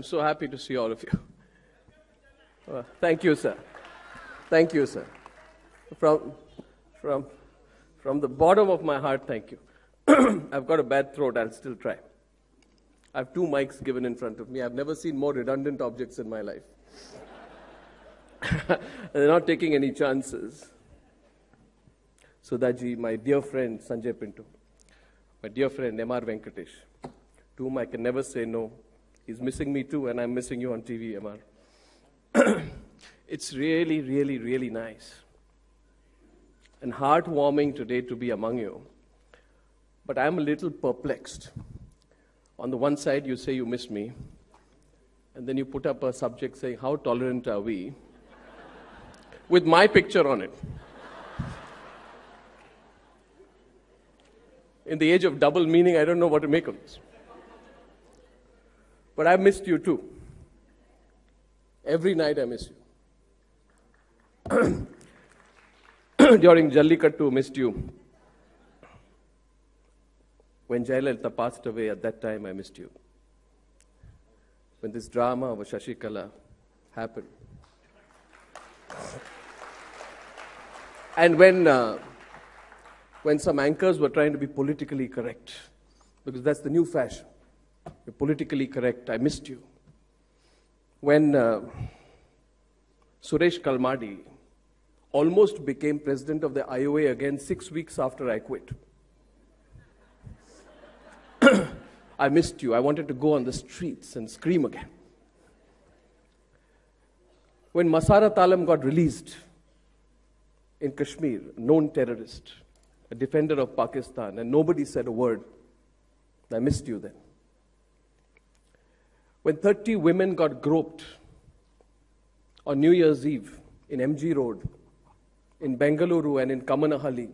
I'm so happy to see all of you. Thank you, sir. Thank you, sir. From the bottom of my heart, thank you. I've got a bad throat, I'll still try. I have 2 mics given in front of me. I've never seen more redundant objects in my life. They're not taking any chances. Sudhaji, my dear friend Sanjay Pinto, my dear friend M.R. Venkatesh, to whom I can never say no. He's missing me too, and I'm missing you on TV, M.R. It's really, really, really nice and heartwarming today to be among you. But I'm a little perplexed. On the one side, you say you miss me, and then you put up a subject saying, how tolerant are we? With my picture on it. In the age of double meaning, I don't know what to make of this. But I missed you too. Every night I miss you. During Jallikattu, missed you. When Jayalalitha passed away, at that time I missed you. When this drama of Shashikala happened. And when some anchors were trying to be politically correct, because that's the new fashion. You're politically correct, I missed you. When Suresh Kalmadi almost became president of the IOA again 6 weeks after I quit. I missed you. I wanted to go on the streets and scream again. When Masara Talam got released in Kashmir, known terrorist, a defender of Pakistan, and nobody said a word, I missed you then. When 30 women got groped on New Year's Eve in MG Road, in Bengaluru and in Kamanahalli,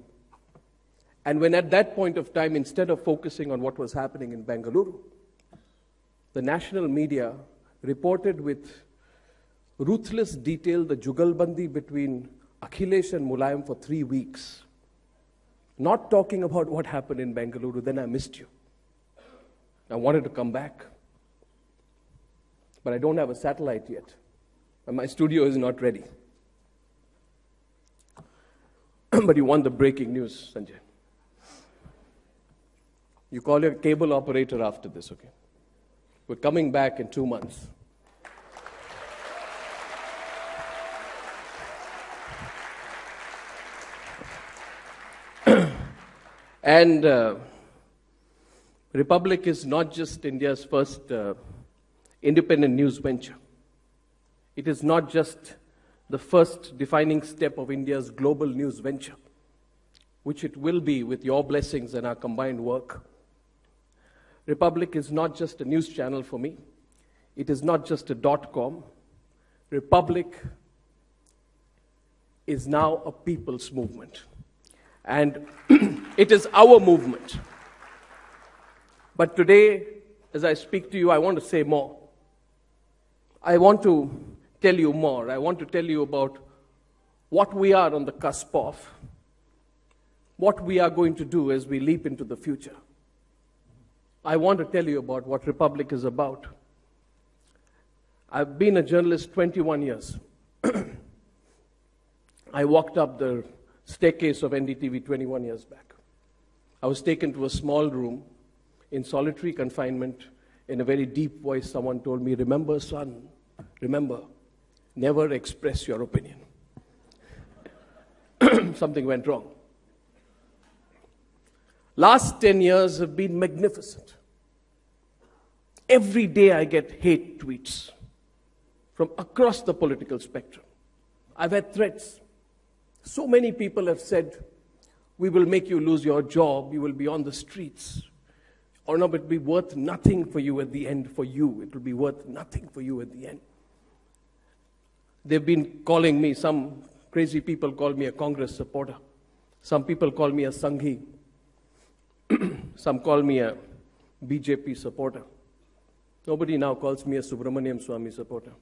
and when at that point of time, instead of focusing on what was happening in Bengaluru, the national media reported with ruthless detail the jugalbandi between Akhilesh and Mulayam for 3 weeks. Not talking about what happened in Bengaluru, then I missed you. I wanted to come back. But I don't have a satellite yet. And my studio is not ready. But you want the breaking news, Sanjay. You call your cable operator after this, okay? We're coming back in 2 months. And Republic is not just India's first independent news venture. It is not just the first defining step of India's global news venture, which it will be with your blessings and our combined work. Republic is not just a news channel for me. It is not just a .com. Republic is now a people's movement. And it is our movement. But today, as I speak to you, I want to say more. I want to tell you more. I want to tell you about what we are on the cusp of, what we are going to do as we leap into the future. I want to tell you about what Republic is about. I've been a journalist 21 years. I walked up the staircase of NDTV 21 years back. I was taken to a small room in solitary confinement. In a very deep voice, someone told me, remember, son, remember, never express your opinion. Something went wrong. Last 10 years have been magnificent. Every day I get hate tweets from across the political spectrum. I've had threats. So many people have said, we will make you lose your job, you will be on the streets. Or no, but it will be worth nothing for you at the end, for you. It will be worth nothing for you at the end. They've been calling me, some crazy people call me a Congress supporter. Some people call me a Sanghi. Some call me a BJP supporter. Nobody now calls me a Subramaniam Swamy supporter.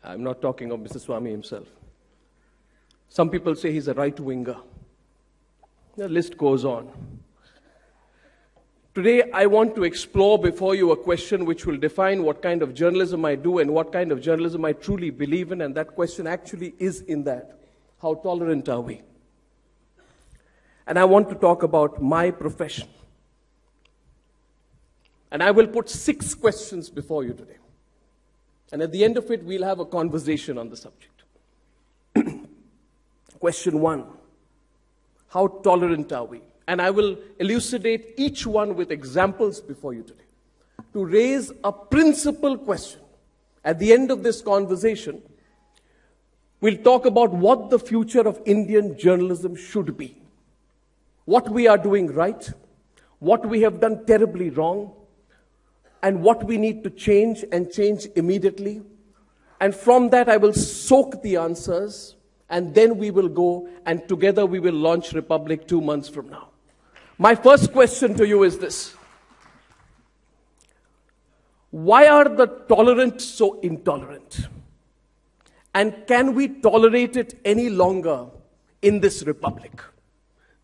I'm not talking of Mr. Swamy himself. Some people say he's a right-winger. The list goes on. Today, I want to explore before you a question which will define what kind of journalism I do and what kind of journalism I truly believe in, and that question actually is in that. How tolerant are we? And I want to talk about my profession. And I will put 6 questions before you today. And at the end of it, we'll have a conversation on the subject. Question 1, how tolerant are we? And I will elucidate each one with examples before you today to raise a principal question. At the end of this conversation, we'll talk about what the future of Indian journalism should be, what we are doing right, what we have done terribly wrong, and what we need to change and change immediately. And from that, I will soak the answers, and then we will go, and together we will launch Republic 2 months from now. My first question to you is this. Why are the tolerant so intolerant? And can we tolerate it any longer in this republic?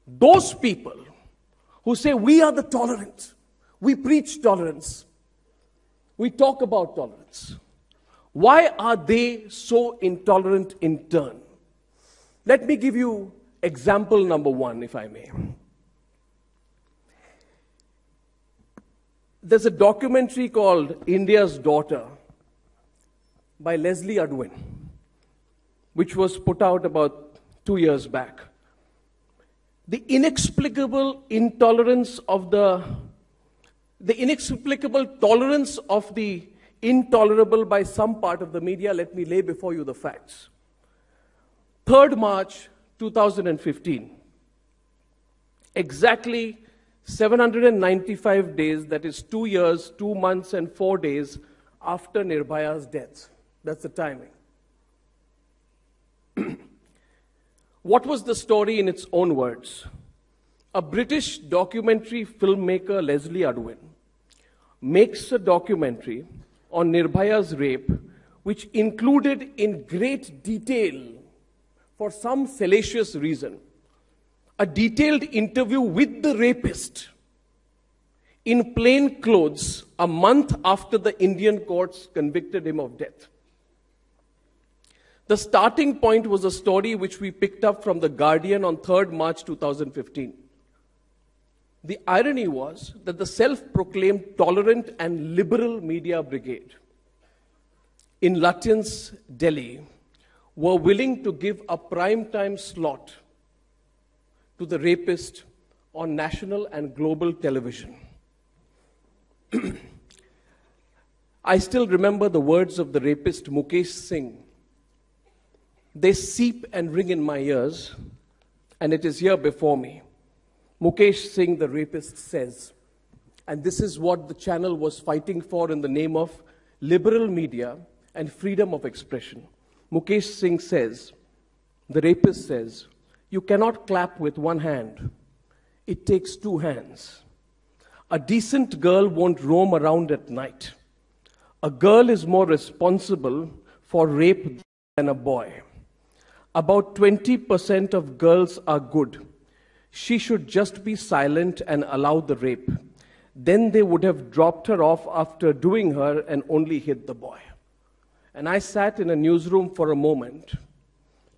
Those people who say we are the tolerant, we preach tolerance, we talk about tolerance. Why are they so intolerant in turn? Let me give you example number 1, if I may. There's a documentary called India's Daughter by Leslie Adwin, which was put out about 2 years back. The inexplicable tolerance of the intolerable by some part of the media. Let me lay before you the facts. 3rd March 2015, exactly 795 days, that is 2 years, 2 months and 4 days after Nirbhaya's death. That's the timing. What was the story in its own words? A British documentary filmmaker, Leslie Adwin, makes a documentary on Nirbhaya's rape, which included in great detail, for some salacious reason, a detailed interview with the rapist in plain clothes a month after the Indian courts convicted him of death. The starting point was a story which we picked up from The Guardian on 3rd March 2015. The irony was that the self-proclaimed tolerant and liberal media brigade in Lutyens, Delhi, were willing to give a prime-time slot to the rapist on national and global television. I still remember the words of the rapist Mukesh Singh. They seep and ring in my ears, and it is here before me. Mukesh Singh, the rapist, says, and this is what the channel was fighting for in the name of liberal media and freedom of expression. Mukesh Singh says, the rapist says, you cannot clap with one hand. It takes 2 hands. A decent girl won't roam around at night. A girl is more responsible for rape than a boy. About 20% of girls are good. She should just be silent and allow the rape. Then they would have dropped her off after doing her and only hit the boy. And I sat in a newsroom for a moment,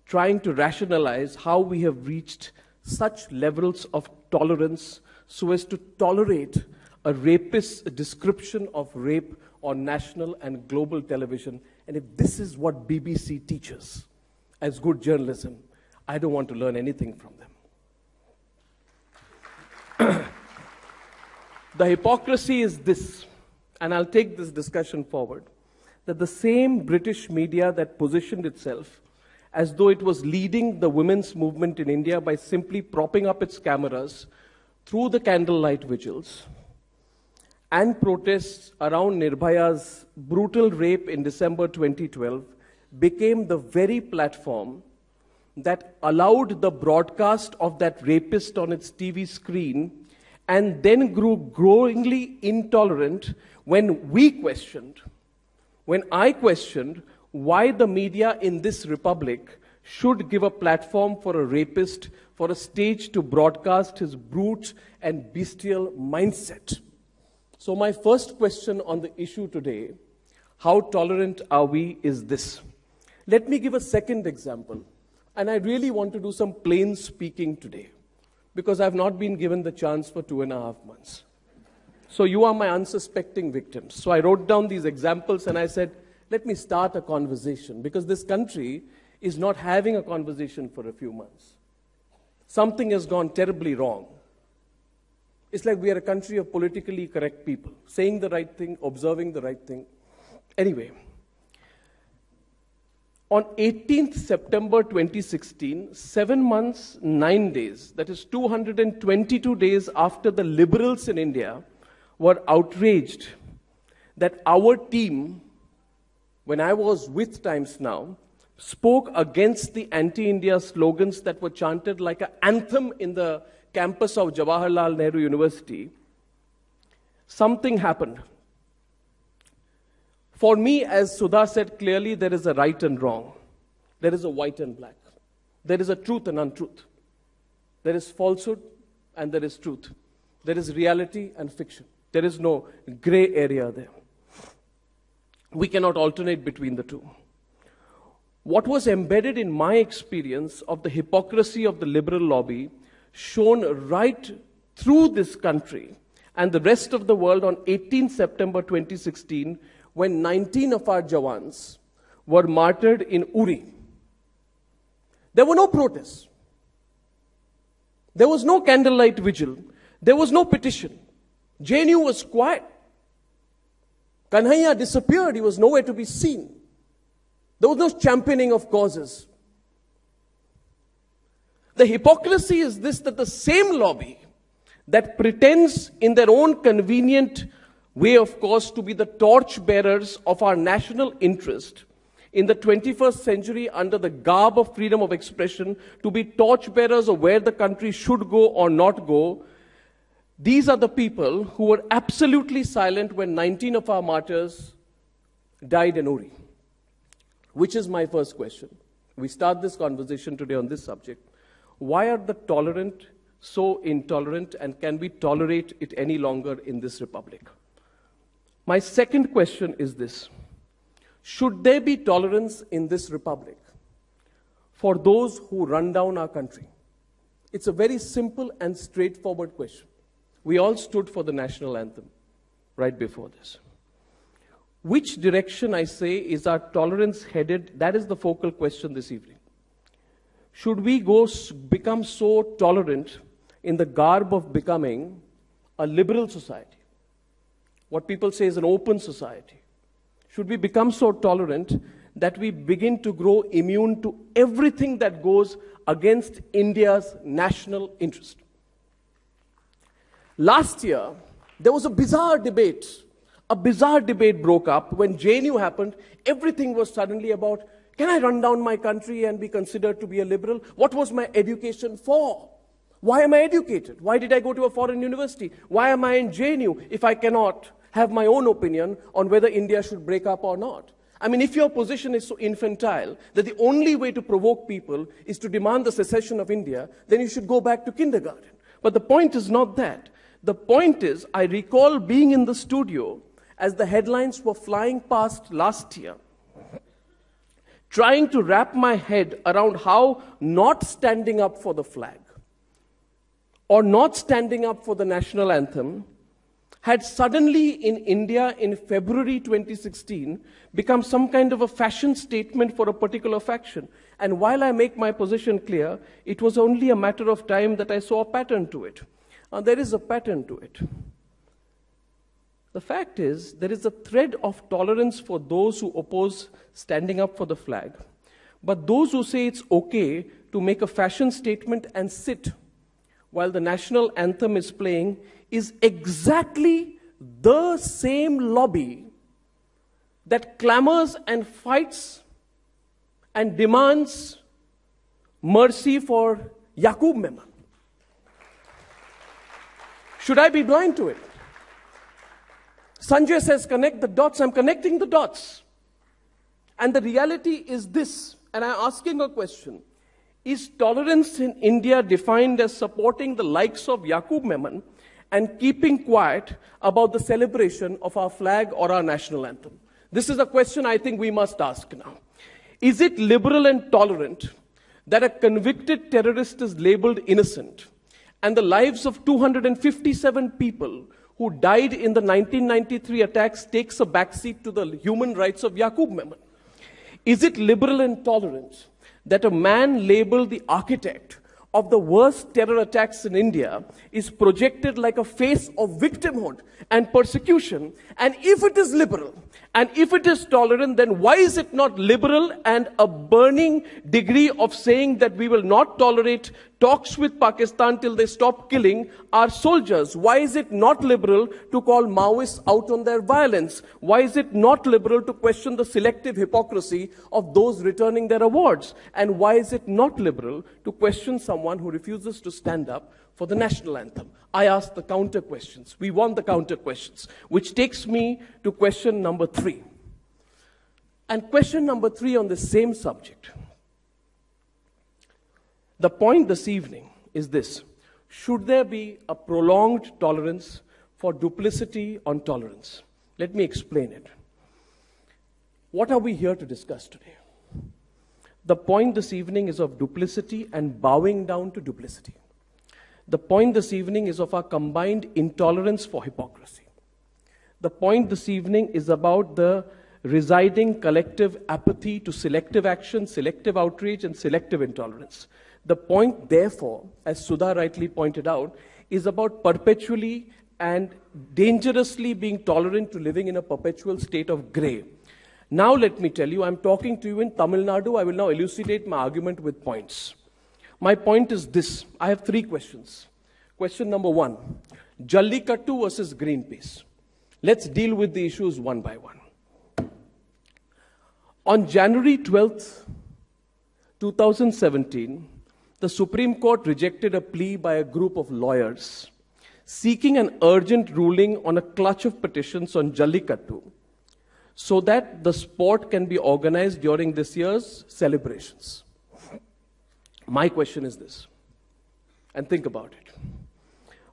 trying to rationalize how we have reached such levels of tolerance so as to tolerate a rapist's description of rape on national and global television. And if this is what BBC teaches as good journalism, I don't want to learn anything from them. The hypocrisy is this, and I'll take this discussion forward, that the same British media that positioned itself as though it was leading the women's movement in India by simply propping up its cameras through the candlelight vigils and protests around Nirbhaya's brutal rape in December 2012 became the very platform that allowed the broadcast of that rapist on its TV screen, and then grew growingly intolerant when I questioned why the media in this republic should give a platform for a rapist, for a stage to broadcast his brute and bestial mindset. So my first question on the issue today, how tolerant are we, is this. Let me give a second example. And I really want to do some plain speaking today, because I've not been given the chance for 2.5 months. So you are my unsuspecting victims. So I wrote down these examples and I said, let me start a conversation, because this country is not having a conversation for a few months. Something has gone terribly wrong. It's like we are a country of politically correct people, saying the right thing, observing the right thing. Anyway, on 18th September 2016, 7 months, 9 days, that is 222 days after the liberals in India were outraged that our team, when I was with Times Now, spoke against the anti-India slogans that were chanted like an anthem in the campus of Jawaharlal Nehru University, something happened. For me, as Sudha said clearly, there is a right and wrong. There is a white and black. There is a truth and untruth. There is falsehood and there is truth. There is reality and fiction. There is no gray area there. We cannot alternate between the two. What was embedded in my experience of the hypocrisy of the liberal lobby shown right through this country and the rest of the world on 18 September 2016, when 19 of our Jawans were martyred in Uri. There were no protests. There was no candlelight vigil. There was no petition. JNU was quiet. Kanhaiya disappeared. He was nowhere to be seen. There was no championing of causes. The hypocrisy is this, that the same lobby that pretends in their own convenient way, of course, to be the torch-bearers of our national interest in the 21st century under the garb of freedom of expression, to be torch-bearers of where the country should go or not go, these are the people who were absolutely silent when 19 of our martyrs died in Uri. Which is my first question. We start this conversation today on this subject. Why are the tolerant so intolerant, and can we tolerate it any longer in this republic? My second question is this. Should there be tolerance in this republic for those who run down our country? It's a very simple and straightforward question. We all stood for the national anthem right before this. Which direction, I say, is our tolerance headed? That is the focal question this evening. Should we become so tolerant in the garb of becoming a liberal society? What people say is an open society. Should we become so tolerant that we begin to grow immune to everything that goes against India's national interest? Last year, there was a bizarre debate. A bizarre debate broke up when JNU happened. Everything was suddenly about, can I run down my country and be considered to be a liberal? What was my education for? Why am I educated? Why did I go to a foreign university? Why am I in JNU if I cannot have my own opinion on whether India should break up or not? I mean, if your position is so infantile that the only way to provoke people is to demand the secession of India, then you should go back to kindergarten. But the point is not that. The point is, I recall being in the studio as the headlines were flying past last year, trying to wrap my head around how not standing up for the flag or not standing up for the national anthem had suddenly in India in February 2016 become some kind of a fashion statement for a particular faction. And while I make my position clear, it was only a matter of time that I saw a pattern to it. There is a pattern to it. The fact is, there is a thread of tolerance for those who oppose standing up for the flag. But those who say it's okay to make a fashion statement and sit while the national anthem is playing is exactly the same lobby that clamors and fights and demands mercy for Yaqub Memon. Should I be blind to it? Sanjay says, connect the dots. I'm connecting the dots. And the reality is this, and I'm asking a question. Is tolerance in India defined as supporting the likes of Yaqub Memon and keeping quiet about the celebration of our flag or our national anthem? This is a question I think we must ask now. Is it liberal and tolerant that a convicted terrorist is labeled innocent and the lives of 257 people who died in the 1993 attacks takes a backseat to the human rights of Yaqub Memon? Is it liberal and tolerant that a man labeled the architect of the worst terror attacks in India is projected like a face of victimhood and persecution? And if it is liberal, and if it is tolerant, then why is it not liberal and a burning degree of saying that we will not tolerate talks with Pakistan till they stop killing our soldiers? Why is it not liberal to call Maoists out on their violence? Why is it not liberal to question the selective hypocrisy of those returning their awards? And why is it not liberal to question someone who refuses to stand up for the national anthem? I asked the counter questions. We want the counter questions, which takes me to question number 3. And question number 3 on the same subject. The point this evening is this: should there be a prolonged tolerance for duplicity on tolerance? Let me explain it. What are we here to discuss today? The point this evening is of duplicity and bowing down to duplicity. The point this evening is of our combined intolerance for hypocrisy. The point this evening is about the residing collective apathy to selective action, selective outrage, and selective intolerance. The point, therefore, as Sudha rightly pointed out, is about perpetually and dangerously being tolerant to living in a perpetual state of grey. Now let me tell you, I'm talking to you in Tamil Nadu. I will now elucidate my argument with points. My point is this. I have 3 questions. Question number 1, Jallikattu versus Greenpeace. Let's deal with the issues one by one. On January 12th, 2017, the Supreme Court rejected a plea by a group of lawyers seeking an urgent ruling on a clutch of petitions on Jallikattu so that the sport can be organized during this year's celebrations. My question is this, and think about it.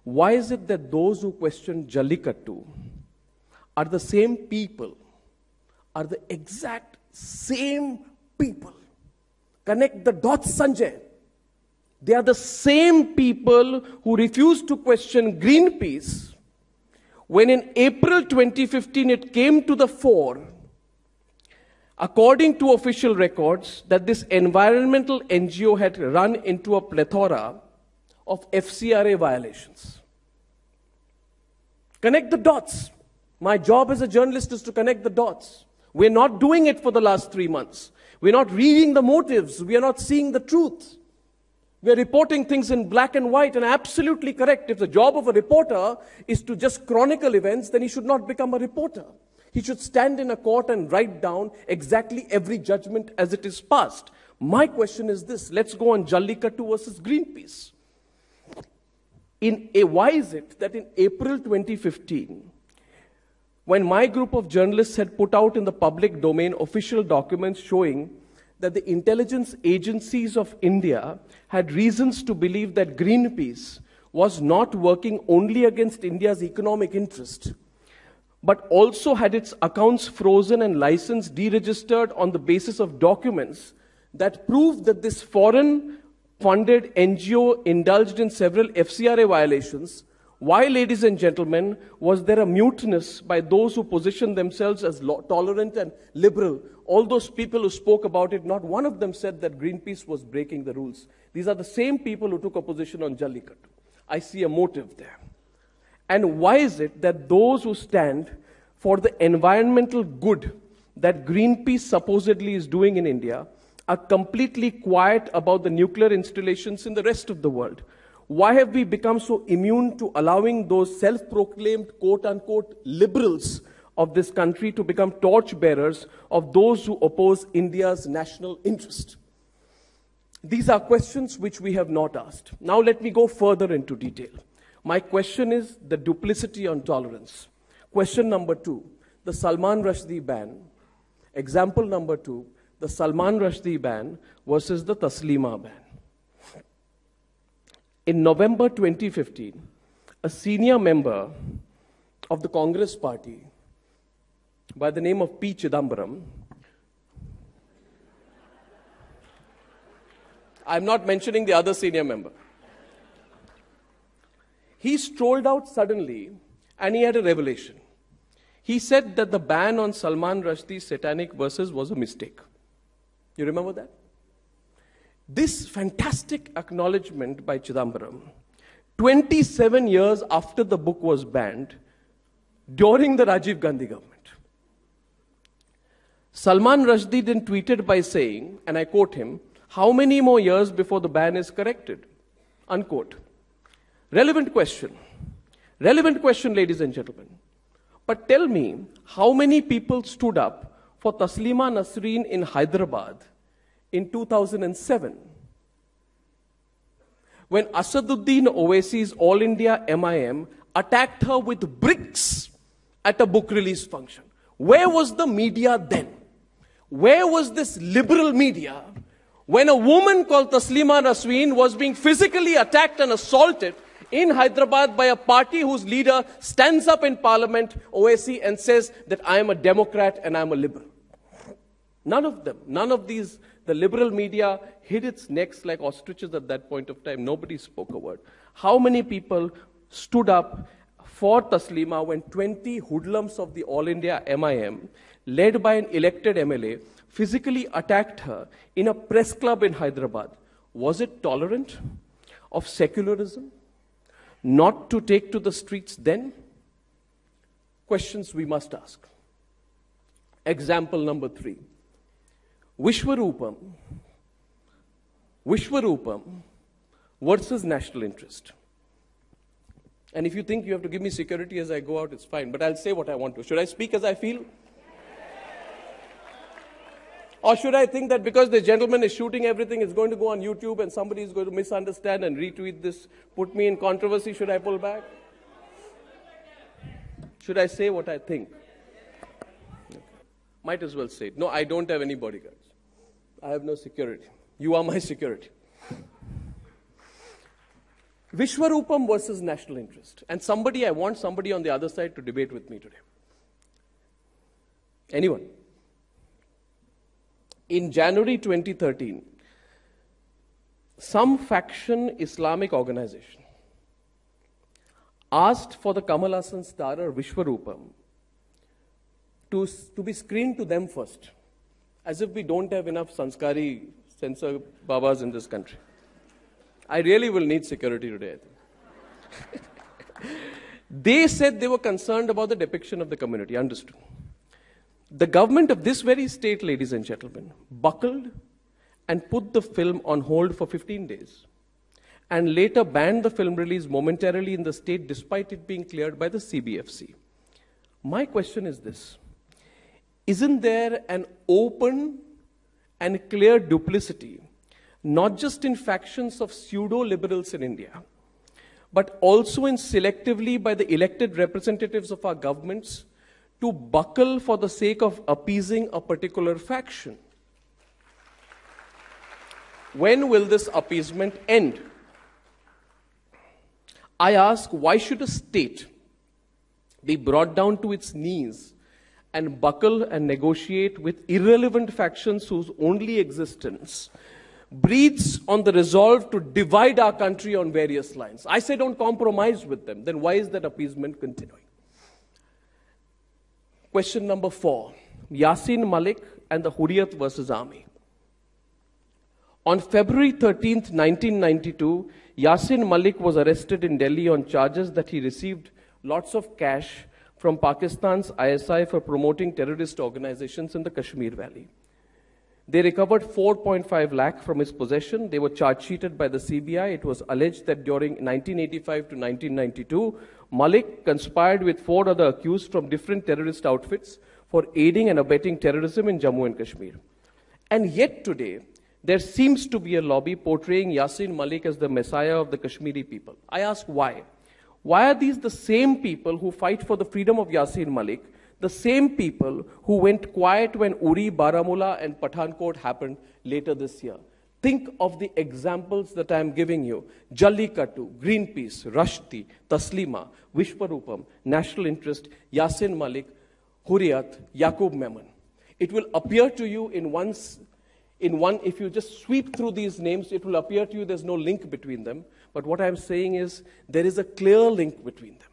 Why is it that those who question Jallikattu are the same people, are the exact same people? Connect the dots, Sanjay. They are the same people who refused to question Greenpeace when in April 2015 it came to the fore, according to official records, that this environmental NGO had run into a plethora of FCRA violations. Connect the dots. My job as a journalist is to connect the dots. We're not doing it for the last 3 months. We're not reading the motives. We are not seeing the truth. We're reporting things in black and white, and absolutely correct. If the job of a reporter is to just chronicle events, then he should not become a reporter. He should stand in a court and write down exactly every judgment as it is passed. My question is this. Let's go on Jallikattu versus Greenpeace. Why is it that in April 2015, when my group of journalists had put out in the public domain official documents showing that the intelligence agencies of India had reasons to believe that Greenpeace was not working only against India's economic interest, but also had its accounts frozen and license deregistered on the basis of documents that proved that this foreign-funded NGO indulged in several FCRA violations? Why, ladies and gentlemen, was there a muteness by those who positioned themselves as tolerant and liberal? All those people who spoke about it, not one of them said that Greenpeace was breaking the rules. These are the same people who took a position on Jallikattu. I see a motive there. And why is it that those who stand for the environmental good that Greenpeace supposedly is doing in India are completely quiet about the nuclear installations in the rest of the world? Why have we become so immune to allowing those self-proclaimed quote-unquote liberals of this country to become torchbearers of those who oppose India's national interest? These are questions which we have not asked. Now let me go further into detail. My question is the duplicity on tolerance. Question number 2, the Salman Rushdie ban. Example number 2, the Salman Rushdie ban versus the Taslima ban. In November 2015, a senior member of the Congress party by the name of P. Chidambaram. I'm not mentioning the other senior member. He strolled out suddenly and he had a revelation. He said that the ban on Salman Rushdie's satanic verses was a mistake. You remember that? This fantastic acknowledgement by Chidambaram, 27 years after the book was banned, during the Rajiv Gandhi government. Salman Rushdie then tweeted by saying, and I quote him, "How many more years before the ban is corrected?" Unquote. Relevant question. Relevant question, ladies and gentlemen. But tell me, how many people stood up for Taslima Nasreen in Hyderabad in 2007? When Asaduddin Owaisi's All India MIM attacked her with bricks at a book release function. Where was the media then? Where was this liberal media when a woman called Taslima Nasreen was being physically attacked and assaulted in Hyderabad by a party whose leader stands up in Parliament, Owaisi, and says that I am a Democrat and I am a liberal? None of them, none of these, the liberal media hid its necks like ostriches at that point of time. Nobody spoke a word. How many people stood up for Taslima when 20 hoodlums of the All India MIM, led by an elected MLA, physically attacked her in a press club in Hyderabad? Was it tolerant of secularism not to take to the streets then? Questions we must ask. Example number 3. Vishwarupam versus national interest. And if you think you have to give me security as I go out, it's fine, but I'll say what I want to. Should I speak as I feel? Or should I think that because the gentleman is shooting everything, it's going to go on YouTube and somebody is going to misunderstand and retweet this, put me in controversy? Should I pull back? Should I say what I think? Okay. Might as well say it. No, I don't have any bodyguards. I have no security. You are my security. Vishwarupam versus national interest. And I want somebody on the other side to debate with me today. Anyone? In January 2013, some faction Islamic organization asked for the Kamal Hassan starrer Vishwarupam to be screened to them first, as if we don't have enough sanskari censor babas in this country. I really will need security today, I think. They said they were concerned about the depiction of the community. Understood. The government of this very state, ladies and gentlemen, buckled and put the film on hold for 15 days and later banned the film release momentarily in the state despite it being cleared by the CBFC. My question is this. Isn't there an open and clear duplicity, not just in factions of pseudo-liberals in India, but also in selectively by the elected representatives of our governments to buckle for the sake of appeasing a particular faction? When will this appeasement end? I ask, why should a state be brought down to its knees and buckle and negotiate with irrelevant factions whose only existence breathes on the resolve to divide our country on various lines? I say don't compromise with them. Then why is that appeasement continuing? Question number 4. Yasin Malik and the Hurriyat versus Army. On February 13th, 1992, Yasin Malik was arrested in Delhi on charges that he received lots of cash from Pakistan's ISI for promoting terrorist organizations in the Kashmir Valley. They recovered 4.5 lakh from his possession. They were charge-sheeted by the CBI. It was alleged that during 1985 to 1992, Malik conspired with 4 other accused from different terrorist outfits for aiding and abetting terrorism in Jammu and Kashmir. And yet today, there seems to be a lobby portraying Yasin Malik as the messiah of the Kashmiri people. I ask why? Why are these the same people who fight for the freedom of Yasin Malik, the same people who went quiet when Uri, Baramulla and Pathankot happened later this year? Think of the examples that I am giving you. Jallikattu, Greenpeace, Rashti, Taslima, Vishwarupam, National Interest, Yasin Malik, Hurriyat, Yaqub Memon. It will appear to you if you just sweep through these names, it will appear to you there's no link between them. But what I'm saying is there is a clear link between them.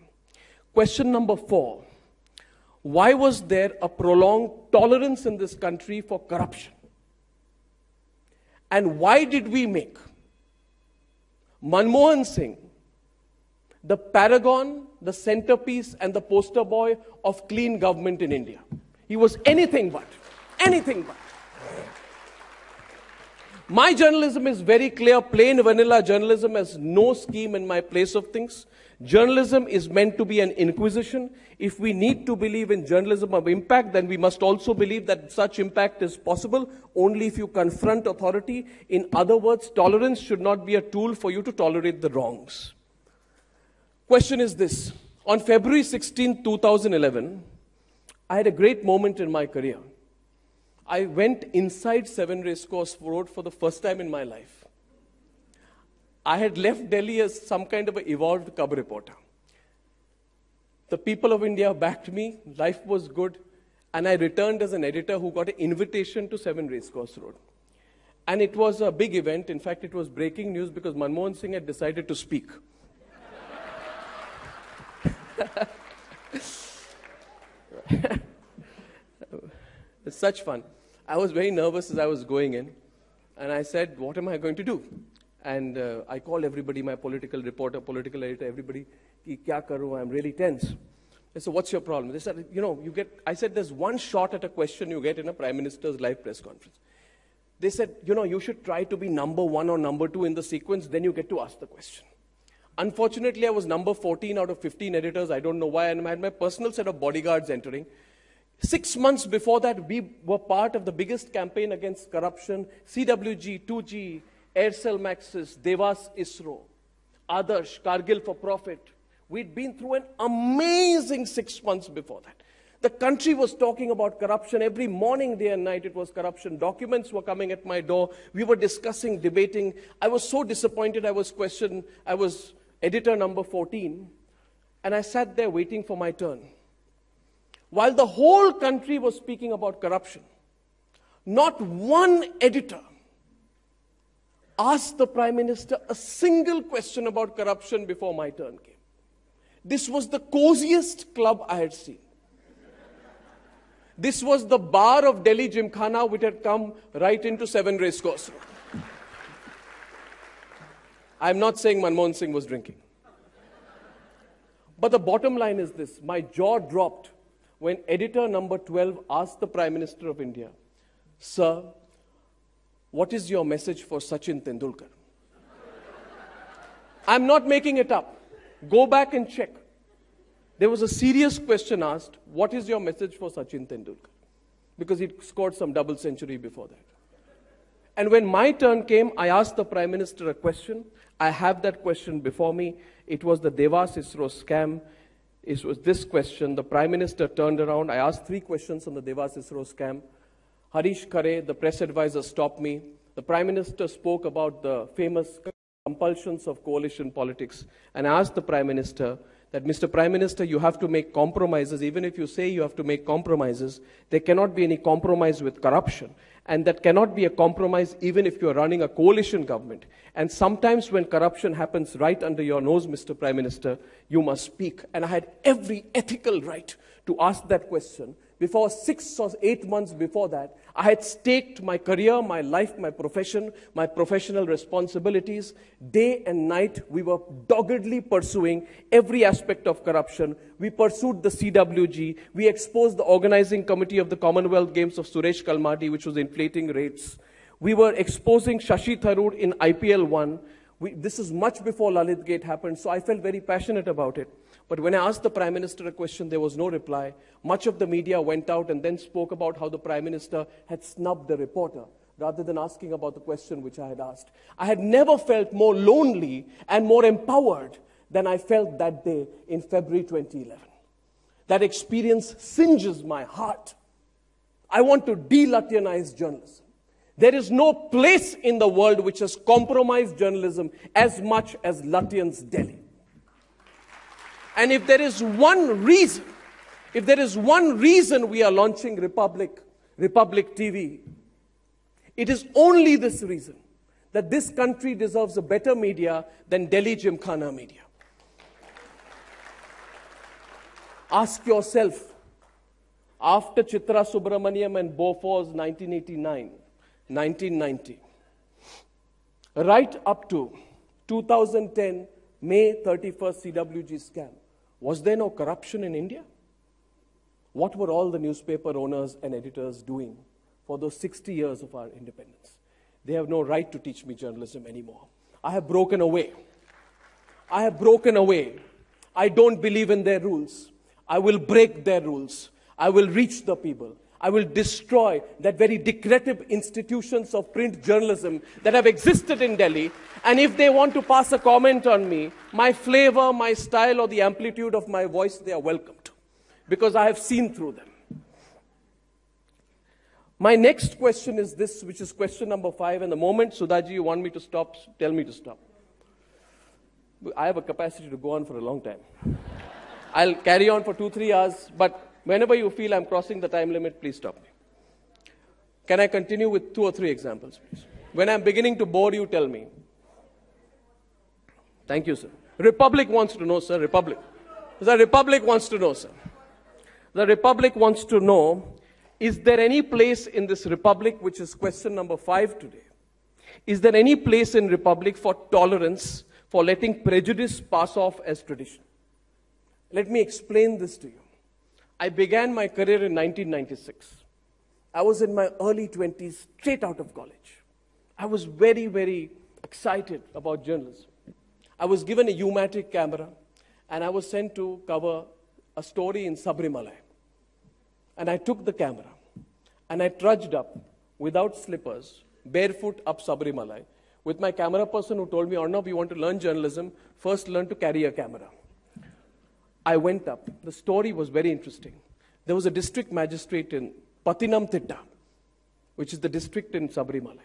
Question number 4. Why was there a prolonged tolerance in this country for corruption? And why did we make Manmohan Singh the paragon, the centerpiece, and the poster boy of clean government in India? He was anything but. Anything but. My journalism is very clear. Plain vanilla journalism has no scheme in my place of things. Journalism is meant to be an inquisition. If we need to believe in journalism of impact, then we must also believe that such impact is possible only if you confront authority. In other words, tolerance should not be a tool for you to tolerate the wrongs. Question is this. On February 16, 2011, I had a great moment in my career. I went inside 7 Racecourse Road for the first time in my life. I had left Delhi as some kind of an evolved cub reporter. The people of India backed me, life was good, and I returned as an editor who got an invitation to 7 Racecourse Road. And it was a big event. In fact, it was breaking news because Manmohan Singh had decided to speak. It's such fun. I was very nervous as I was going in, and I said, what am I going to do? And I called everybody, my political reporter, political editor, everybody, ki kya karu, I'm really tense. I said, what's your problem? They said, I said, there's one shot at a question you get in a Prime Minister's live press conference. They said, you should try to be number 1 or number 2 in the sequence, then you get to ask the question. Unfortunately, I was number 14 out of 15 editors, I don't know why, and I had my personal set of bodyguards entering. 6 months before that, we were part of the biggest campaign against corruption. CWG, 2G, Aircel Maxis, Devas ISRO, Adarsh, Kargil for Profit. We'd been through an amazing 6 months before that. The country was talking about corruption. Every morning, day and night, it was corruption. Documents were coming at my door. We were discussing, debating. I was so disappointed. I was questioned. I was editor number 14. And I sat there waiting for my turn. While the whole country was speaking about corruption, not one editor asked the Prime Minister a single question about corruption before my turn came. This was the coziest club I had seen. This was the bar of Delhi Gymkhana which had come right into 7 Racecourse Road. I'm not saying Manmohan Singh was drinking. But the bottom line is this. My jaw dropped when editor number 12 asked the Prime Minister of India, Sir, what is your message for Sachin Tendulkar? I'm not making it up. Go back and check. There was a serious question asked, what is your message for Sachin Tendulkar? Because he'd scored some double century before that. And when my turn came, I asked the Prime Minister a question. I have that question before me. It was the Devas ISRO scam. It was this question. The Prime Minister turned around. I asked 3 questions on the Devas ISRO scam. Harish Khare, the press advisor, stopped me. The Prime Minister spoke about the famous compulsions of coalition politics. And I asked the Prime Minister that, Mr. Prime Minister, you have to make compromises. Even if you say you have to make compromises, there cannot be any compromise with corruption. And that cannot be a compromise even if you're running a coalition government. And sometimes when corruption happens right under your nose, Mr. Prime Minister, you must speak. And I had every ethical right to ask that question. Before 6 or 8 months before that, I had staked my career, my life, my profession, my professional responsibilities. Day and night, we were doggedly pursuing every aspect of corruption. We pursued the CWG. We exposed the organizing committee of the Commonwealth Games of Suresh Kalmadi, which was inflating rates. We were exposing Shashi Tharoor in IPL 1. This is much before Lalit Gate happened, so I felt very passionate about it. But when I asked the Prime Minister a question, there was no reply. Much of the media went out and then spoke about how the Prime Minister had snubbed the reporter, rather than asking about the question which I had asked. I had never felt more lonely and more empowered than I felt that day in February 2011. That experience singes my heart. I want to de-Lutyanize journalism. There is no place in the world which has compromised journalism as much as Lutyens' Delhi. And if there is one reason we are launching Republic TV, it is only this reason, that this country deserves a better media than Delhi Gymkhana media. Ask yourself, after Chitra Subramaniam and Bofors 1989, 1990, right up to 2010, May 31st CWG scam, was there no corruption in India? What were all the newspaper owners and editors doing for those 60 years of our independence? They have no right to teach me journalism anymore. I have broken away. I don't believe in their rules. I will break their rules. I will reach the people. I will destroy that very decrepit institutions of print journalism that have existed in Delhi. And if they want to pass a comment on me, my flavor, my style, or the amplitude of my voice, they are welcome to, because I have seen through them. My next question is this, which is question number 5. And the moment, Sudhaji, you want me to stop, tell me to stop. I have a capacity to go on for a long time. I'll carry on for 2-3 hours, but whenever you feel I'm crossing the time limit, please stop me. Can I continue with 2 or 3 examples, please? When I'm beginning to bore you, tell me. Thank you, sir. Republic wants to know, sir. Republic. The Republic wants to know, sir. The Republic wants to know, is there any place in this Republic, which is question number 5 today, is there any place in Republic for tolerance, for letting prejudice pass off as tradition? Let me explain this to you. I began my career in 1996. I was in my early 20s, straight out of college. I was very, very excited about journalism. I was given a U-matic camera, and I was sent to cover a story in Sabarimala. And I took the camera, and I trudged up, without slippers, barefoot up Sabarimala, with my camera person who told me, Arnab, you want to learn journalism, first learn to carry a camera. I went up. The story was very interesting. There was a district magistrate in Patinamthitta, which is the district in Sabarimala.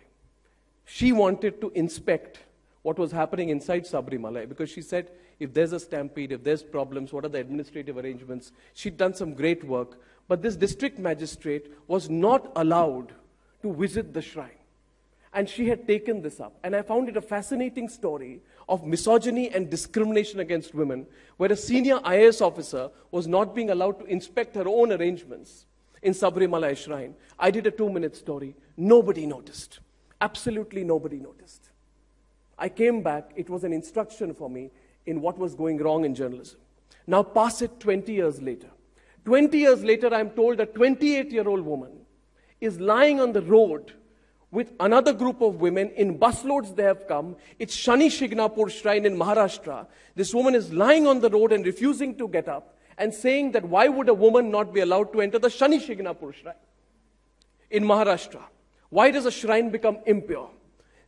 She wanted to inspect what was happening inside Sabarimala, because she said, if there's a stampede, if there's problems, what are the administrative arrangements? She'd done some great work, but this district magistrate was not allowed to visit the shrine. And she had taken this up. And I found it a fascinating story of misogyny and discrimination against women, where a senior IAS officer was not being allowed to inspect her own arrangements in Sabarimala shrine. I did a 2-minute story. Nobody noticed. Absolutely nobody noticed. I came back. It was an instruction for me in what was going wrong in journalism. Now pass it 20 years later. 20 years later, I'm told a 28-year-old woman is lying on the road with another group of women. In busloads they have come. It's Shani Shignapur shrine in Maharashtra. This woman is lying on the road and refusing to get up and saying that why would a woman not be allowed to enter the Shani Shignapur shrine in Maharashtra? Why does a shrine become impure?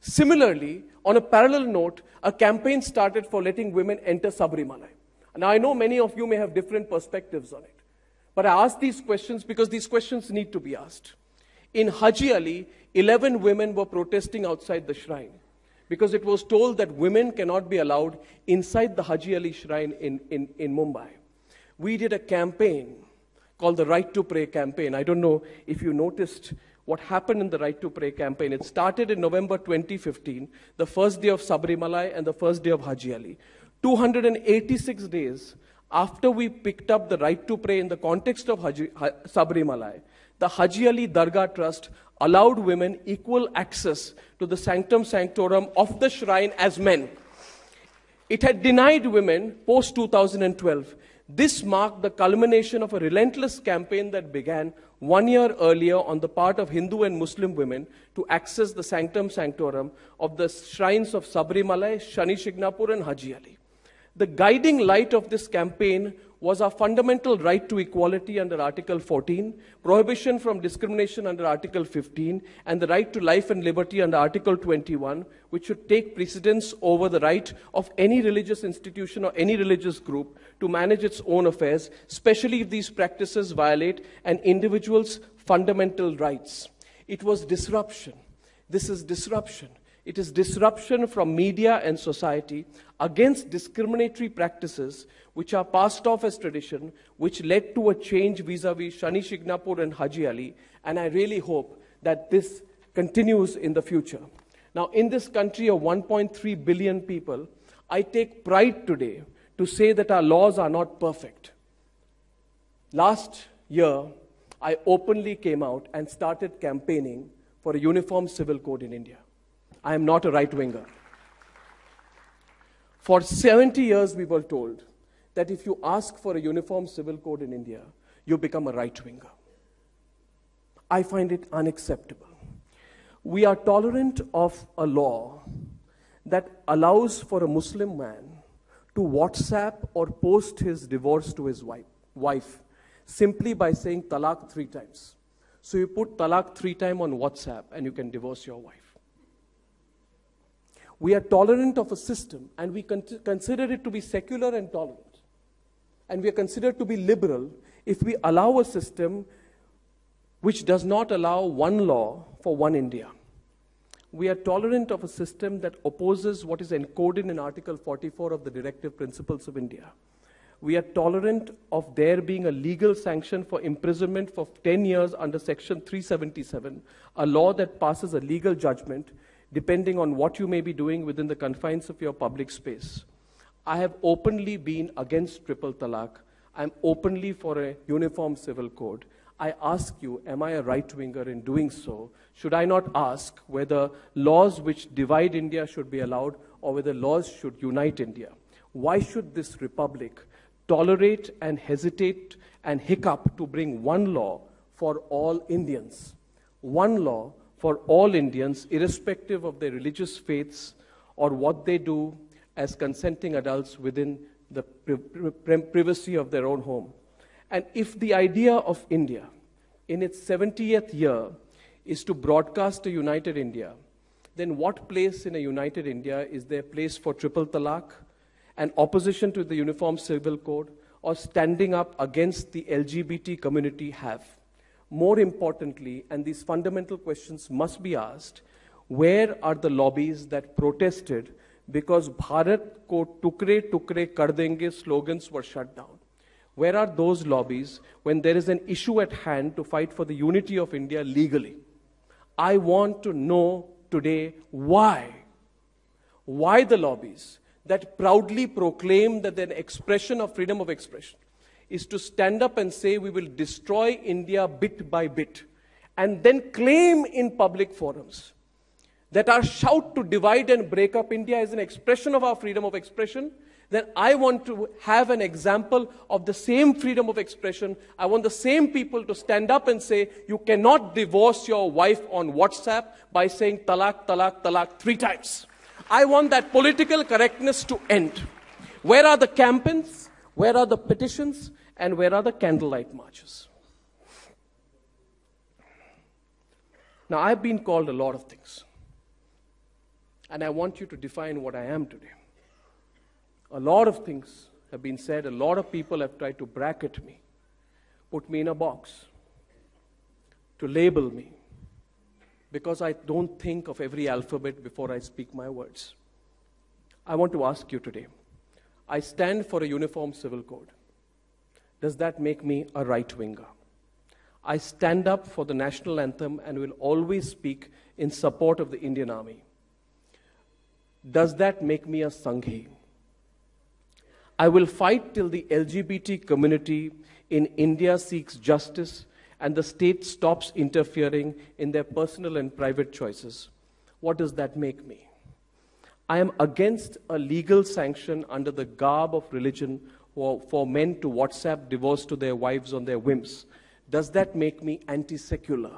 Similarly, on a parallel note, a campaign started for letting women enter Sabarimala. Now I know many of you may have different perspectives on it, but I ask these questions because these questions need to be asked. In Haji Ali, 11 women were protesting outside the shrine because it was told that women cannot be allowed inside the Haji Ali shrine in Mumbai. We did a campaign called the Right to Pray campaign. I don't know if you noticed what happened in the Right to Pray campaign. It started in November 2015, the first day of Sabarimala and the first day of Haji Ali. 286 days after we picked up the Right to Pray in the context of Sabarimala, the Haji Ali Dargah Trust allowed women equal access to the sanctum sanctorum of the shrine as men. It had denied women post-2012. This marked the culmination of a relentless campaign that began 1 year earlier on the part of Hindu and Muslim women to access the sanctum sanctorum of the shrines of Sabarimala, Shani Shignapur and Haji Ali. The guiding light of this campaign was our fundamental right to equality under Article 14, prohibition from discrimination under Article 15, and the right to life and liberty under Article 21, which should take precedence over the right of any religious institution or any religious group to manage its own affairs, especially if these practices violate an individual's fundamental rights. It was disruption, This is disruption. It is disruption from media and society against discriminatory practices which are passed off as tradition, which led to a change vis-a-vis Shani Shignapur and Haji Ali, and I really hope that this continues in the future. Now, in this country of 1.3 billion people, I take pride today to say that our laws are not perfect. Last year, I openly came out and started campaigning for a uniform civil code in India. I am not a right-winger. For 70 years, we were told that if you ask for a uniform civil code in India, you become a right-winger. I find it unacceptable. We are tolerant of a law that allows for a Muslim man to WhatsApp or post his divorce to his wife simply by saying talaq 3 times. So you put talaq 3 times on WhatsApp and you can divorce your wife. We are tolerant of a system and we consider it to be secular and tolerant. And we are considered to be liberal if we allow a system which does not allow one law for one India. We are tolerant of a system that opposes what is encoded in Article 44 of the Directive Principles of India. We are tolerant of there being a legal sanction for imprisonment for 10 years under Section 377, a law that passes a legal judgment depending on what you may be doing within the confines of your public space. I have openly been against triple talaq. I'm openly for a uniform civil code. I ask you, am I a right-winger in doing so? Should I not ask whether laws which divide India should be allowed or whether laws should unite India? Why should this republic tolerate and hesitate and hiccup to bring one law for all Indians? One law for all Indians, irrespective of their religious faiths or what they do as consenting adults within the privacy of their own home. And if the idea of India in its 70th year is to broadcast a united India, then what place in a united India is there place for triple talaq, and opposition to the Uniform Civil Code, or standing up against the LGBT community have? More importantly, and these fundamental questions must be asked, where are the lobbies that protested because Bharat ko tukre tukre kar denge slogans were shut down? Where are those lobbies when there is an issue at hand to fight for the unity of India legally? I want to know today why. Why the lobbies that proudly proclaim that an expression of freedom of expression is to stand up and say we will destroy India bit by bit, and then claim in public forums that our shout to divide and break up India is an expression of our freedom of expression, then I want to have an example of the same freedom of expression. I want the same people to stand up and say, you cannot divorce your wife on WhatsApp by saying talaq, talaq, talaq 3 times. I want that political correctness to end. Where are the campaigns? Where are the petitions? And where are the candlelight marches? Now, I've been called a lot of things. And I want you to define what I am today. A lot of things have been said. A lot of people have tried to bracket me, put me in a box, to label me, because I don't think of every alphabet before I speak my words. I want to ask you today, I stand for a uniform civil code. Does that make me a right-winger? I stand up for the national anthem and will always speak in support of the Indian Army. Does that make me a Sanghi? I will fight till the LGBT community in India seeks justice and the state stops interfering in their personal and private choices. What does that make me? I am against a legal sanction under the garb of religion for men to WhatsApp divorce to their wives on their whims. Does that make me anti-secular?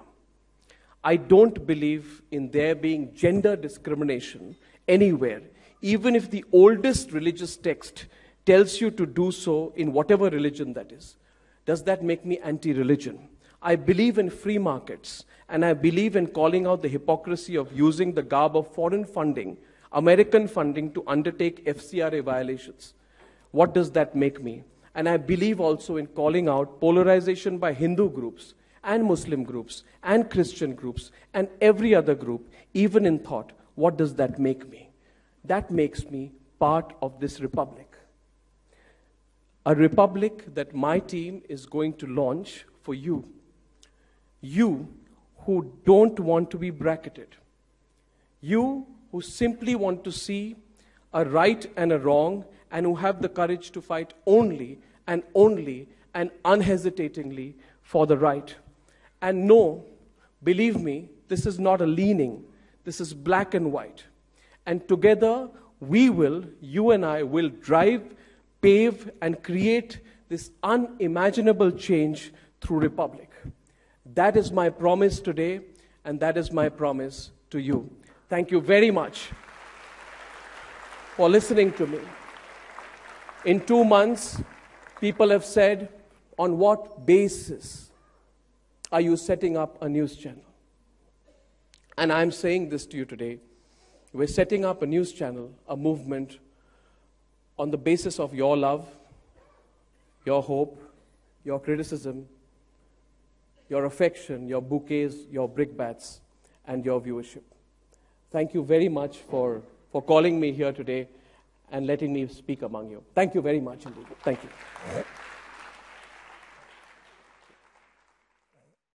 I don't believe in there being gender discrimination anywhere, even if the oldest religious text tells you to do so in whatever religion that is. Does that make me anti-religion? I believe in free markets, and I believe in calling out the hypocrisy of using the garb of foreign funding, American funding, to undertake FCRA violations. What does that make me? And I believe also in calling out polarization by Hindu groups and Muslim groups and Christian groups and every other group even in thought. What does that make me? That makes me part of this republic. A republic that my team is going to launch for you. You who don't want to be bracketed. You who simply want to see a right and a wrong, and who have the courage to fight only and unhesitatingly for the right. And no, believe me, this is not a leaning. This is black and white. And together, you and I will drive, pave, and create this unimaginable change through Republic. That is my promise today, and that is my promise to you. Thank you very much for listening to me. In 2 months, people have said, on what basis are you setting up a news channel? And I'm saying this to you today. We're setting up a news channel, a movement, on the basis of your love, your hope, your criticism, your affection, your bouquets, your brickbats, and your viewership. Thank you very much for calling me here today and letting me speak among you. Thank you very much indeed. Thank you.